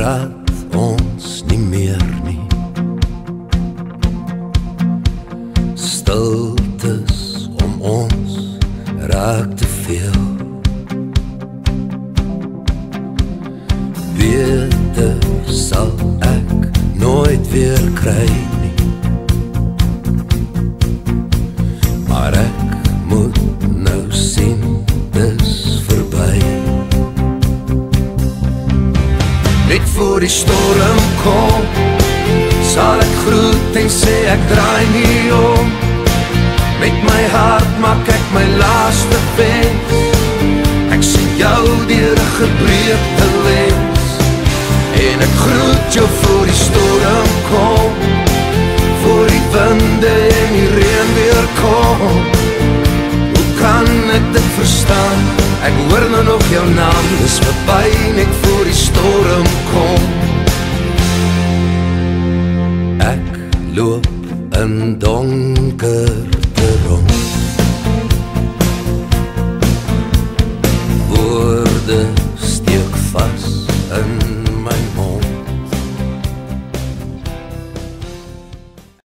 praat ons nie meer nie. Stiltes om ons raak te veel. Beter sal ek nooit weer kry nie, maar ek moet nou sien, dis verby. Net voor die storm kom, sal ek groet en sê ek draai nie om. Met my hart maak ek my laaste wens, ek sien jou deur 'n gebreekte lens. En ek groet jou voor die storm kom, voor die winde en die reën weer kom. Hoe kan ek dit verstaan? Ek hoor nou nog jou naam, dis verby net voor die storm kom. Ek loop in donkerte rond,